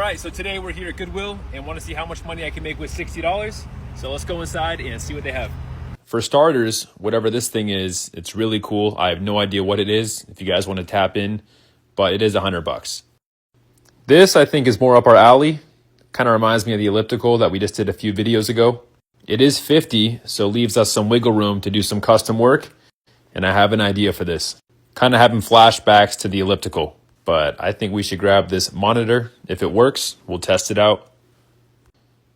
right, so today we're here at Goodwill and want to see how much money I can make with $60. So let's go inside and see what they have. For starters, whatever this thing is, it's really cool. I have no idea what it is if you guys want to tap in, but it is $100. This I think is more up our alley. Kind of reminds me of the elliptical that we just did a few videos ago. It is $50, so leaves us some wiggle room to do some custom work. And I have an idea for this. Kind of having flashbacks to the elliptical. But I think we should grab this monitor. If it works, we'll test it out.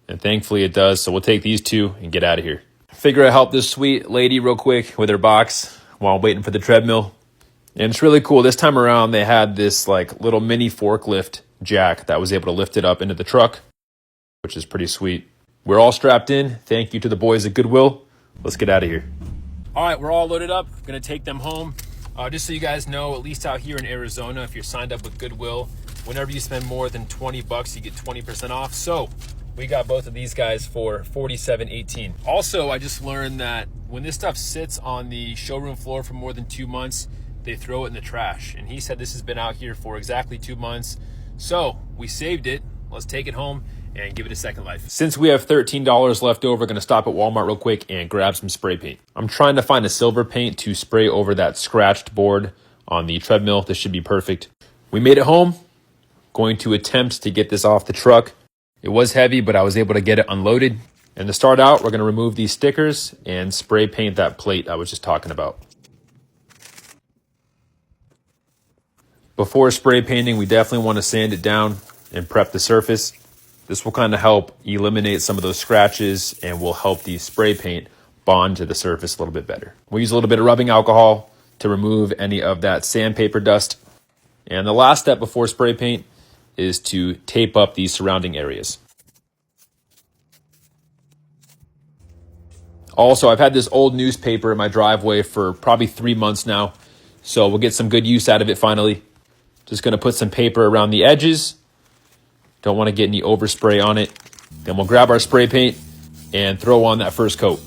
And thankfully it does, so we'll take these two and get out of here. Figure I help this sweet lady real quick with her box while waiting for the treadmill. And it's really cool. This time around, they had this like little mini forklift jack that was able to lift it up into the truck, which is pretty sweet. We're all strapped in. Thank you to the boys at Goodwill. Let's get out of here. All right, we're all loaded up. We're gonna take them home. Just so you guys know, at least out here in Arizona, if you're signed up with Goodwill, whenever you spend more than 20 bucks, you get 20% off. So we got both of these guys for $47.18. Also, I just learned that when this stuff sits on the showroom floor for more than 2 months, they throw it in the trash. And he said this has been out here for exactly 2 months. So we saved it. Let's take it home and give it a second life. Since we have $13 left over, we're gonna stop at Walmart real quick and grab some spray paint. I'm trying to find a silver paint to spray over that scratched board on the treadmill. This should be perfect. We made it home. Going to attempt to get this off the truck. It was heavy, but I was able to get it unloaded. And to start out, we're gonna remove these stickers and spray paint that plate I was just talking about. Before spray painting, we definitely wanna sand it down and prep the surface. This will kind of help eliminate some of those scratches and will help the spray paint bond to the surface a little bit better. We'll use a little bit of rubbing alcohol to remove any of that sandpaper dust. And the last step before spray paint is to tape up the surrounding areas. Also, I've had this old newspaper in my driveway for probably 3 months now, so we'll get some good use out of it finally. Just gonna put some paper around the edges. Don't want to get any overspray on it. Then we'll grab our spray paint and throw on that first coat.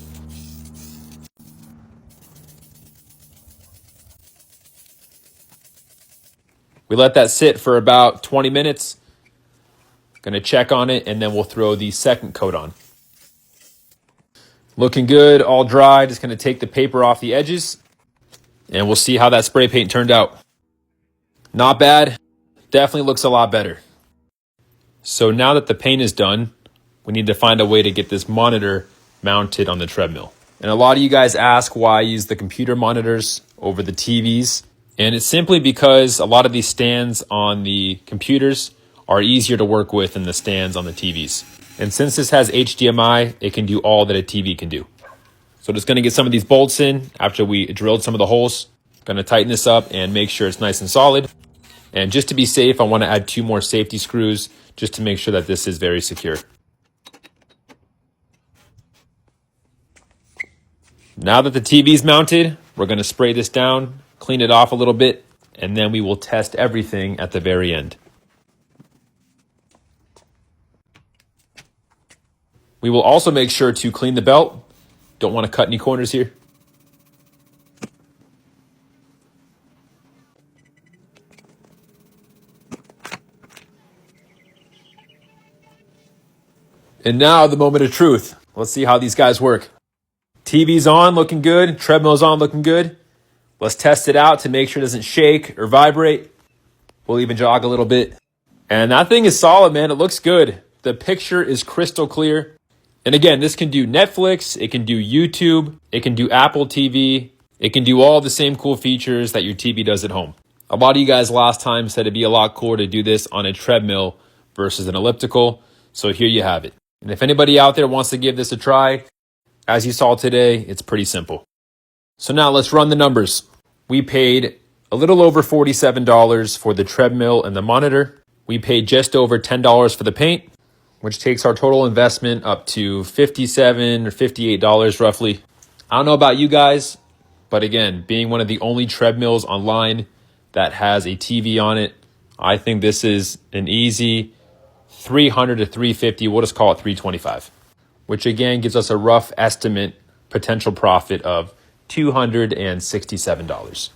We let that sit for about 20 minutes. Gonna check on it and then we'll throw the second coat on. Looking good, all dry. Just gonna take the paper off the edges and we'll see how that spray paint turned out. Not bad. Definitely looks a lot better. So now that the paint is done, we need to find a way to get this monitor mounted on the treadmill. And a lot of you guys ask why I use the computer monitors over the TVs. And it's simply because a lot of these stands on the computers are easier to work with than the stands on the TVs. And since this has HDMI, it can do all that a TV can do. So just gonna get some of these bolts in after we drilled some of the holes. Gonna tighten this up and make sure it's nice and solid. And just to be safe, I wanna add 2 more safety screws just to make sure that this is very secure. Now that the TV is mounted, we're gonna spray this down, clean it off a little bit, and then we will test everything at the very end. We will also make sure to clean the belt. Don't wanna cut any corners here. And now the moment of truth. Let's see how these guys work. TV's on, looking good. Treadmill's on, looking good. Let's test it out to make sure it doesn't shake or vibrate. We'll even jog a little bit. And that thing is solid, man. It looks good. The picture is crystal clear. And again, this can do Netflix. It can do YouTube. It can do Apple TV. It can do all the same cool features that your TV does at home. A lot of you guys last time said it'd be a lot cooler to do this on a treadmill versus an elliptical. So here you have it. And if anybody out there wants to give this a try, as you saw today, it's pretty simple. So now let's run the numbers. We paid a little over $47 for the treadmill and the monitor. We paid just over $10 for the paint, which takes our total investment up to $57 or $58 roughly. I don't know about you guys, but again, being one of the only treadmills online that has a TV on it, I think this is an easy $300 to $350, we'll just call it $325, which again gives us a rough estimate potential profit of $267.